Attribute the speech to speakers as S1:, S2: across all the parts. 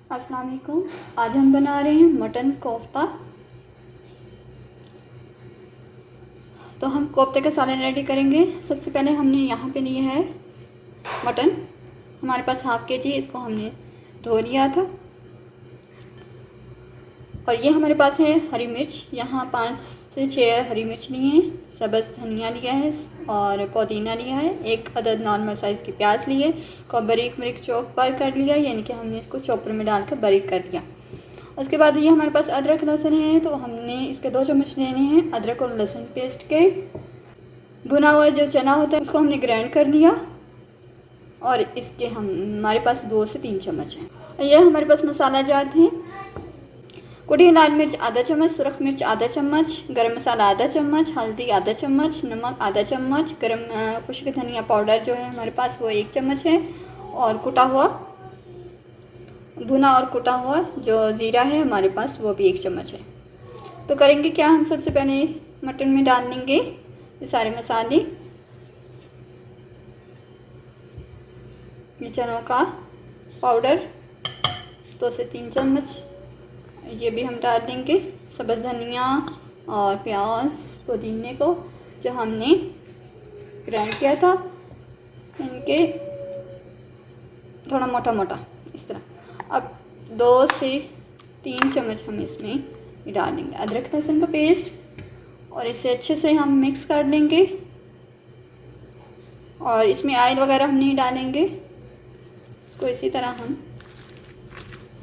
S1: अस्सलाम वालेकुम। आज हम बना रहे हैं मटन कोफ्ता। तो हम कोफ्ते का सालन रेडी करेंगे। सबसे पहले हमने यहाँ पे लिए है मटन, हमारे पास हाफ़ के जी। इसको हमने धो लिया था। और ये हमारे पास है हरी मिर्च, यहाँ 5 से 6 हरी मिर्च लिए हैं, सब्ज़ धनिया लिया है और पुदीना लिया है। 1 अदद नॉर्मल साइज़ की प्याज लिए को बारीक बारीक चॉपर कर लिया, यानी कि हमने इसको चॉपर में डालकर बारीक कर लिया। उसके बाद ये हमारे पास अदरक लहसुन है, तो हमने इसके 2 चम्मच लेने हैं अदरक और लहसुन पेस्ट के। भुना हुआ जो चना होता है उसको हमने ग्राइंड कर लिया और इसके हमारे पास 2 से 3 चम्मच हैं। यह हमारे पास मसाला जात हैं। कुटी लाल मिर्च आधा चम्मच, सुरख मिर्च आधा चम्मच, गरम मसाला आधा चम्मच, हल्दी आधा चम्मच, नमक आधा चम्मच, खुश्क धनिया पाउडर जो है हमारे पास वो 1 चम्मच है, और कुटा हुआ भुना और कुटा हुआ जो ज़ीरा है हमारे पास वो भी 1 चम्मच है। तो करेंगे क्या, हम सबसे पहले मटन में डाल लेंगे ये सारे मसाले। ये चनों का पाउडर 2 से 3 चम्मच, ये भी हम डाल देंगे। सब्ज़ धनिया और प्याज पुदीने को जो हमने ग्राइंड किया था, इनके थोड़ा मोटा मोटा इस तरह। अब 2 से 3 चम्मच हम इसमें डाल देंगे अदरक लहसुन का पेस्ट, और इसे अच्छे से हम मिक्स कर लेंगे। और इसमें ऑयल वगैरह हम नहीं डालेंगे, इसको इसी तरह हम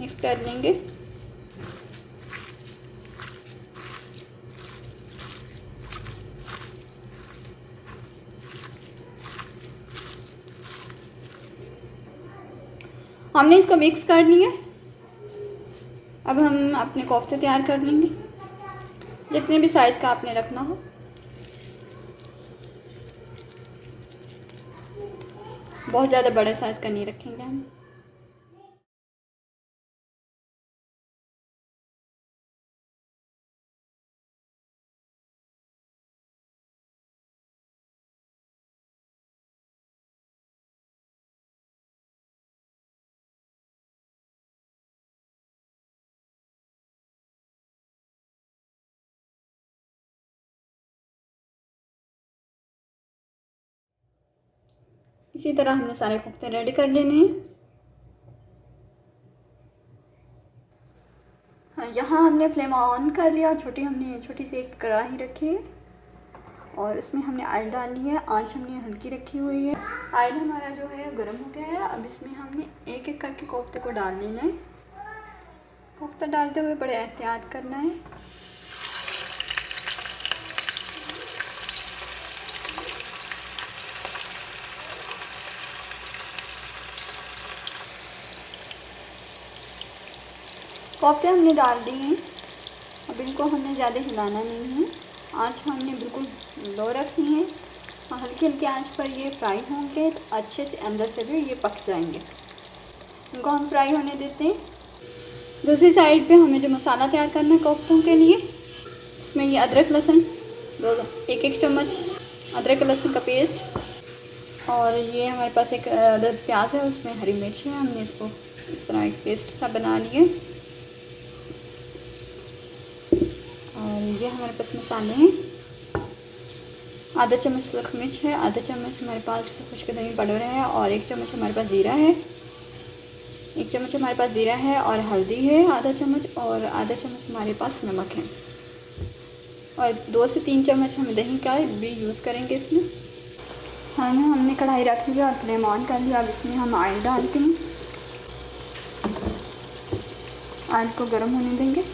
S1: मिक्स कर लेंगे। हमने इसको मिक्स कर लिया। अब हम अपने कोफ्ते तैयार कर लेंगे, जितने भी साइज़ का आपने रखना हो। बहुत ज़्यादा बड़े साइज़ का नहीं रखेंगे हम। इसी तरह हमने सारे कोफ्ते रेडी कर लेने हैं। हाँ, यहाँ हमने फ्लेम ऑन कर लिया। हमने छोटी सी एक कढ़ाई रखी है और इसमें हमने ऑयल डाल लिया है। आंच हमने हल्की रखी हुई है। ऑयल हमारा जो है गर्म हो गया है। अब इसमें हमने एक एक करके कोफ्ते को डाल लेना है। कोफ्ता डालते हुए बड़े एहतियात करना है। कोफ्ते हमने डाल दिए हैं। अब इनको हमने ज़्यादा हिलाना नहीं है। आंच हमने बिल्कुल लो रखनी है और हल्की हल्की आंच पर ये फ्राई होंगे तो अच्छे से अंदर से भी ये पक जाएंगे। इनको हम फ्राई होने देते हैं। दूसरी साइड पे हमें जो मसाला तैयार करना है कोफ्तों के लिए, इसमें ये अदरक लहसुन 1 चम्मच अदरक लहसुन का पेस्ट, और ये हमारे पास एक अदद प्याज है, उसमें हरी मिर्च है। हमने इसको इस तरह एक पेस्ट सा बना लिए। और ये हमारे पास मसाले हैं। आधा चम्मच सुरख मिर्च है, आधा चम्मच हमारे पास खुश्क धनिया पाउडर है, और 1 चम्मच हमारे पास ज़ीरा है। 1 चम्मच हमारे पास ज़ीरा है, और हल्दी है आधा चम्मच, और आधा चम्मच हमारे पास नमक है, और 2 से 3 चम्मच हम दही का भी यूज़ करेंगे इसमें। हाँ, हमने कढ़ाई रख लिया और फ्लेम ऑन कर लिया। अब इसमें हम ऑयल डालते हैं। ऑयल को गर्म होने देंगे।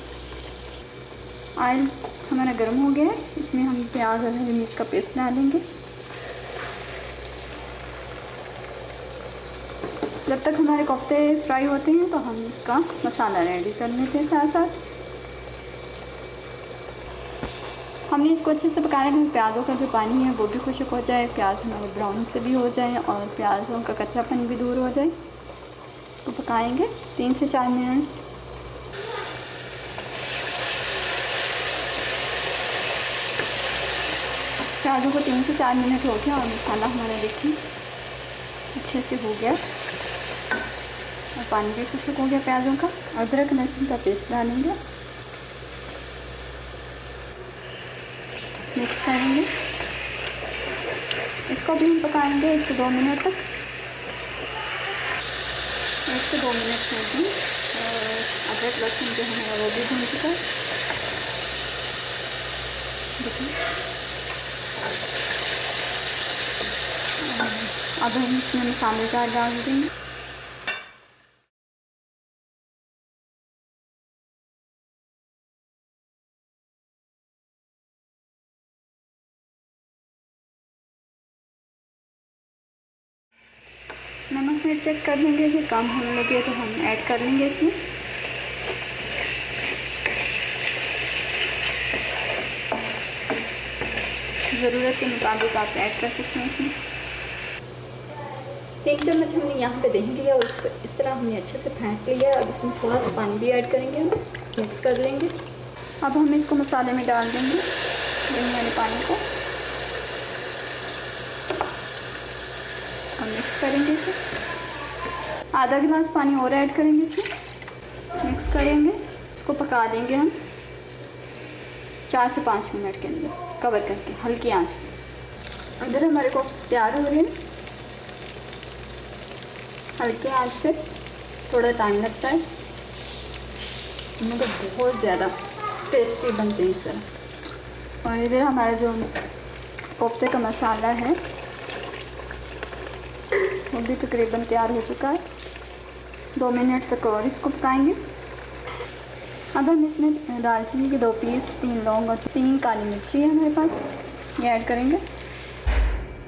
S1: ऑयल हमारा गर्म हो गया है। इसमें हम प्याज और हरी मिर्च का पेस्ट डालेंगे। जब तक हमारे कोफ्ते फ्राई होते हैं तो हम इसका मसाला रेडी कर लेते हैं साथ साथ। हमने इसको अच्छे से पकाना है। प्याज़ों का जो पानी है वो भी खुश्क हो जाए, प्याज हमारे ब्राउन से भी हो जाए और प्याज़ों का कच्चापन भी दूर हो जाए। इसको पकाएंगे 3 से 4 मिनट। प्याज़ों को 3 से 4 मिनट हो गया और मसाला हमारा देखिए अच्छे से हो गया। अब पानी भी खुशक हो गया प्याज़ों का। अदरक लहसुन का पेस्ट डालेंगे, मिक्स करेंगे। इसको भी हम पकाएंगे 1 से 2 मिनट तक। 1 से 2 मिनट में भी अदरक लहसुन जो है वो भी भून चुका है। देखिए अब हम इसमें मसाले जार डाल देंगे। नमक मिर्च चेक कर लेंगे कि कम होने लगे तो हम ऐड कर लेंगे इसमें। ज़रूरत के मुताबिक आप ऐड कर सकते हैं इसमें। 3 चम्मच हमने यहाँ पे दही लिया और इसको इस तरह हमने अच्छे से फेंट लिया। अब इसमें थोड़ा सा पानी भी ऐड करेंगे, हम मिक्स कर लेंगे। अब हम इसको मसाले में डाल देंगे दही वाले पानी को और मिक्स करेंगे इसे। आधा गिलास पानी और ऐड करेंगे इसमें, मिक्स करेंगे। इसको पका देंगे हम 4 से 5 मिनट के अंदर कवर करके हल्की आंच पे। अगर हमारे को तैयार हो रहे हैं, हल्की आंच पे थोड़ा टाइम लगता है मगर बहुत ज़्यादा टेस्टी बनते हैं इस तरह। और इधर हमारा जो कोफ्ते का मसाला है वो भी तकरीबन तैयार हो चुका है। 2 मिनट तक और इसको पकाएंगे। अब हम इसमें दालचीनी के 2 पीस, 3 लौंग और 3 काली मिर्ची है हमारे पास, ये ऐड करेंगे।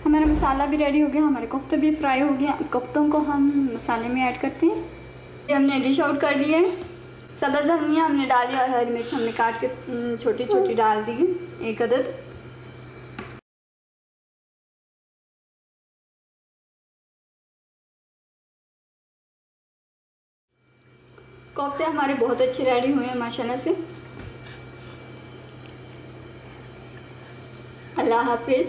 S1: हमारा मसाला भी रेडी हो गया, हमारे कोफ्ते भी फ्राई हो गया। अब कोफ्तों को हम मसाले में ऐड करते हैं। ये हमने डिश आउट कर लिया है। सब्ज़ धनिया हमने डाली और हरी मिर्च हमने काट के छोटी छोटी डाल दी है 1 अदद। कोफ्ते हमारे बहुत अच्छे रेडी हुए हैं माशाल्लाह से। अल्लाह हाफिज़।